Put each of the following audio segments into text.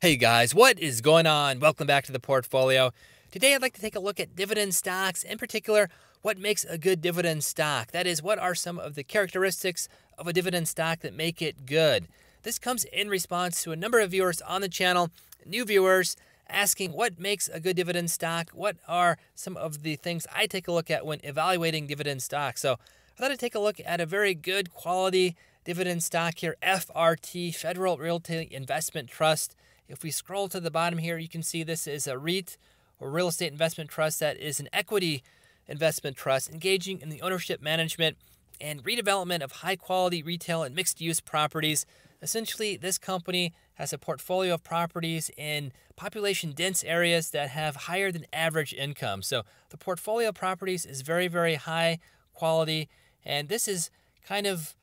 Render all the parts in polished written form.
Hey guys, what is going on? Welcome back to the portfolio. Today I'd like to take a look at dividend stocks, in particular, what makes a good dividend stock. That is, what are some of the characteristics of a dividend stock that make it good? This comes in response to a number of viewers on the channel, new viewers, asking what makes a good dividend stock, what are some of the things I take a look at when evaluating dividend stocks. So I thought I'd take a look at a very good quality dividend stock here, FRT, Federal Realty Investment Trust. If we scroll to the bottom here, you can see this is a REIT, or real estate investment trust, that is an equity investment trust engaging in the ownership, management, and redevelopment of high-quality retail and mixed-use properties. Essentially, this company has a portfolio of properties in population-dense areas that have higher than average income. So the portfolio of properties is very, very high quality, and this has kind of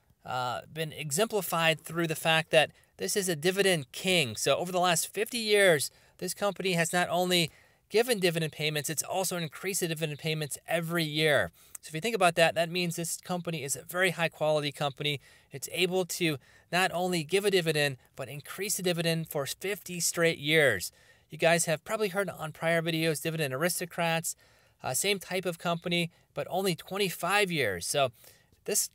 been exemplified through the fact that this is a dividend king. So over the last 50 years, this company has not only given dividend payments, it's also increased the dividend payments every year. So if you think about that, that means this company is a very high quality company. It's able to not only give a dividend, but increase the dividend for 50 straight years. You guys have probably heard on prior videos, Dividend Aristocrats, same type of company, but only 25 years. So this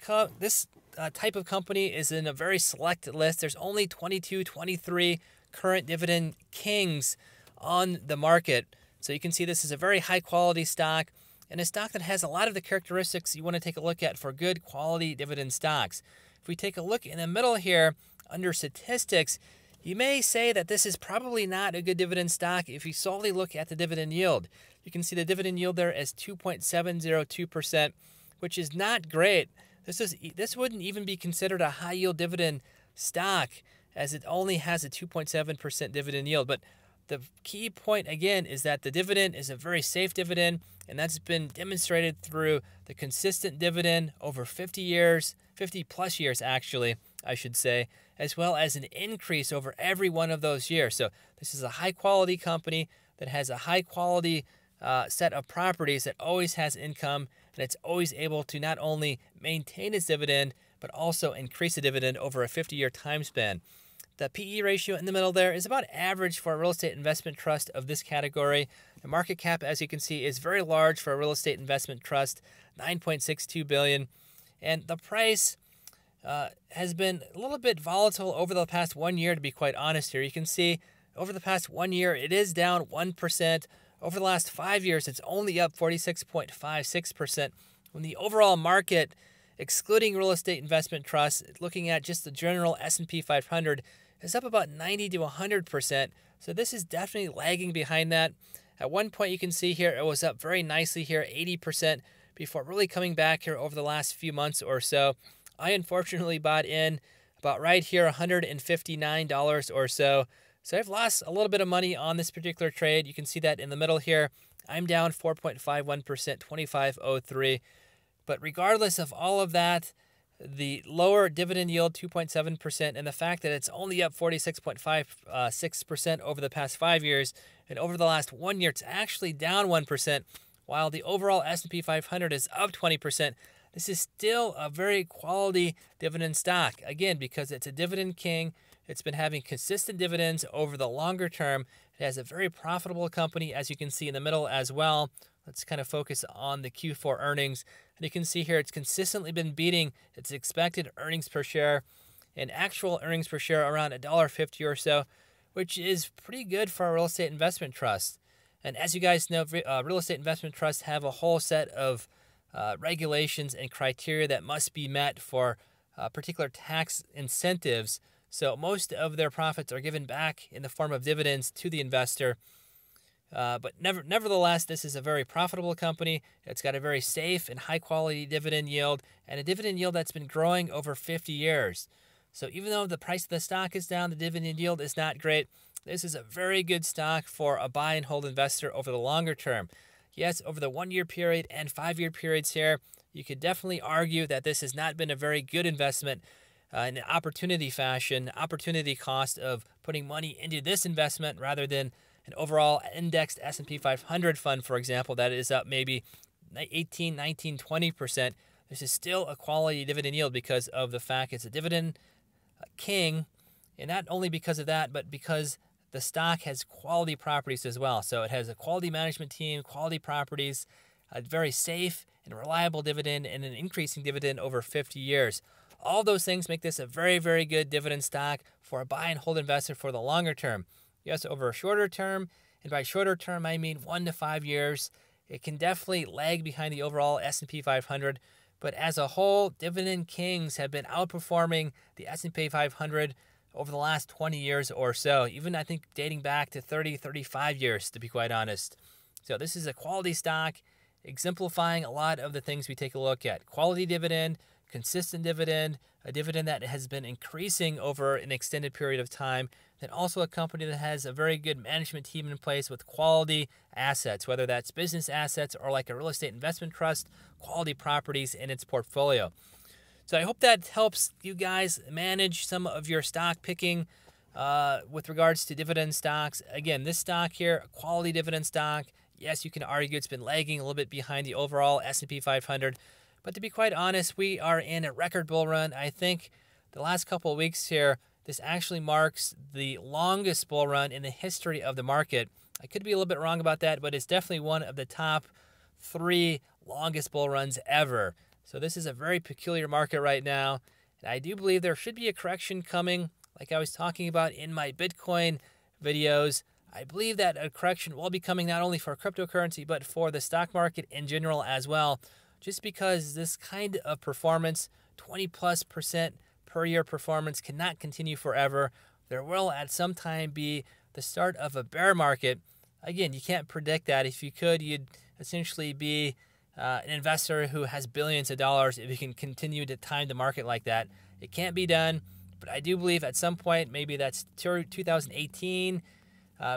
type of company is in a very select list. There's only 22, 23 current dividend kings on the market. So you can see this is a very high quality stock, and a stock that has a lot of the characteristics you want to take a look at for good quality dividend stocks. If we take a look in the middle here under statistics, you may say that this is probably not a good dividend stock if you solely look at the dividend yield. You can see the dividend yield there as 2.702%, which is not great. This wouldn't even be considered a high yield dividend stock, as it only has a 2.7% dividend yield. But the key point again is that the dividend is a very safe dividend, and that's been demonstrated through the consistent dividend over 50 years, 50 plus years actually, I should say, as well as an increase over every one of those years. So this is a high quality company that has a high quality set of properties that always has income, and it's always able to not only maintain its dividend, but also increase the dividend over a 50-year time span. The PE ratio in the middle there is about average for a real estate investment trust of this category. The market cap, as you can see, is very large for a real estate investment trust, $9.62 billion. And the price has been a little bit volatile over the past 1 year, to be quite honest here. You can see over the past 1 year, it is down 1%. Over the last 5 years, it's only up 46.56%. When the overall market, excluding real estate investment trusts, looking at just the general S&P 500, is up about 90 to 100%. So this is definitely lagging behind that. At one point, you can see here, it was up very nicely here, 80%, before really coming back here over the last few months or so. I unfortunately bought in about right here, $159 or so. So I've lost a little bit of money on this particular trade. You can see that in the middle here. I'm down 4.51%, 25.03. But regardless of all of that, the lower dividend yield, 2.7%, and the fact that it's only up 46.56% over the past 5 years, and over the last 1 year, it's actually down 1%, while the overall S&P 500 is up 20%. This is still a very quality dividend stock, again, because it's a dividend king. It's been having consistent dividends over the longer term. It has a very profitable company, as you can see in the middle as well. Let's kind of focus on the Q4 earnings. And you can see here it's consistently been beating its expected earnings per share and actual earnings per share around $1.50 or so, which is pretty good for a real estate investment trust. And as you guys know, real estate investment trusts have a whole set of regulations and criteria that must be met for particular tax incentives. So most of their profits are given back in the form of dividends to the investor. But nevertheless, this is a very profitable company. It's got a very safe and high-quality dividend yield, and a dividend yield that's been growing over 50 years. So even though the price of the stock is down, the dividend yield is not great. This is a very good stock for a buy and hold investor over the longer term. Yes, over the 1 year period and 5 year periods here, you could definitely argue that this has not been a very good investment in an opportunity fashion, opportunity cost of putting money into this investment rather than an overall indexed S&P 500 fund, for example, that is up maybe 18, 19, 20%. This is still a quality dividend yield because of the fact it's a dividend king, and not only because of that, but because the stock has quality properties as well. So it has a quality management team, quality properties, a very safe and reliable dividend, and an increasing dividend over 50 years. All those things make this a very, very good dividend stock for a buy and hold investor for the longer term. Yes, over a shorter term, and by shorter term I mean 1 to 5 years, it can definitely lag behind the overall S&P 500. But as a whole, dividend kings have been outperforming the S&P 500 over the last 20 years or so, even I think dating back to 30, 35 years, to be quite honest. So this is a quality stock exemplifying a lot of the things we take a look at. Quality dividend, consistent dividend, a dividend that has been increasing over an extended period of time, then also a company that has a very good management team in place with quality assets, whether that's business assets or like a real estate investment trust, quality properties in its portfolio. So I hope that helps you guys manage some of your stock picking with regards to dividend stocks. Again, this stock here, a quality dividend stock. Yes, you can argue it's been lagging a little bit behind the overall S&P 500. But to be quite honest, we are in a record bull run. I think the last couple of weeks here, this actually marks the longest bull run in the history of the market. I could be a little bit wrong about that, but it's definitely one of the top 3 longest bull runs ever. So this is a very peculiar market right now. And I do believe there should be a correction coming, like I was talking about in my Bitcoin videos. I believe that a correction will be coming not only for cryptocurrency, but for the stock market in general as well. Just because this kind of performance, 20+% per year performance, cannot continue forever. There will at some time be the start of a bear market. Again, you can't predict that. If you could, you'd essentially be an investor who has billions of dollars if you can continue to time the market like that. It can't be done, but I do believe at some point, maybe that's 2018,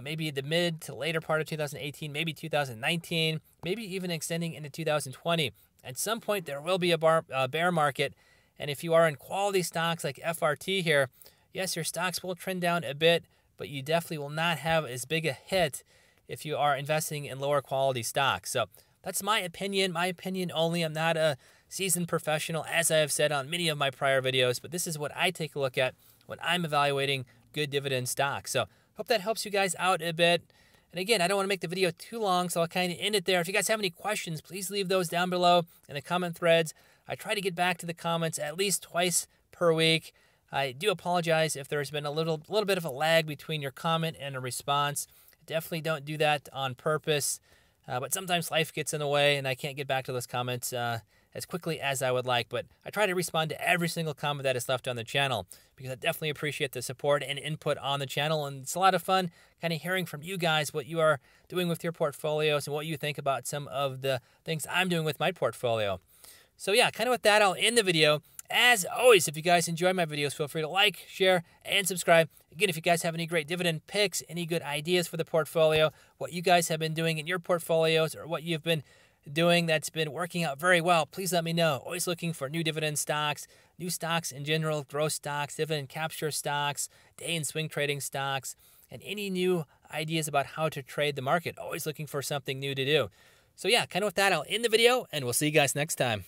maybe the mid to later part of 2018, maybe 2019, maybe even extending into 2020. At some point, there will be a bear market, and if you are in quality stocks like FRT here, yes, your stocks will trend down a bit, but you definitely will not have as big a hit if you are investing in lower quality stocks. So that's my opinion only. I'm not a seasoned professional, as I have said on many of my prior videos, but this is what I take a look at when I'm evaluating good dividend stocks. So hope that helps you guys out a bit. And again, I don't want to make the video too long, so I'll kind of end it there. If you guys have any questions, please leave those down below in the comment threads. I try to get back to the comments at least twice per week. I do apologize if there's been a little bit of a lag between your comment and a response. Definitely don't do that on purpose. But sometimes life gets in the way and I can't get back to those comments as quickly as I would like. But I try to respond to every single comment that is left on the channel because I definitely appreciate the support and input on the channel. And it's a lot of fun kind of hearing from you guys what you are doing with your portfolios and what you think about some of the things I'm doing with my portfolio. So yeah, kind of with that, I'll end the video. As always, if you guys enjoy my videos, feel free to like, share, and subscribe. Again, if you guys have any great dividend picks, any good ideas for the portfolio, what you guys have been doing in your portfolios, or what you've been doing that's been working out very well, please let me know. Always looking for new dividend stocks, new stocks in general, growth stocks, dividend capture stocks, day and swing trading stocks, and any new ideas about how to trade the market. Always looking for something new to do. So yeah, kind of with that, I'll end the video, and we'll see you guys next time.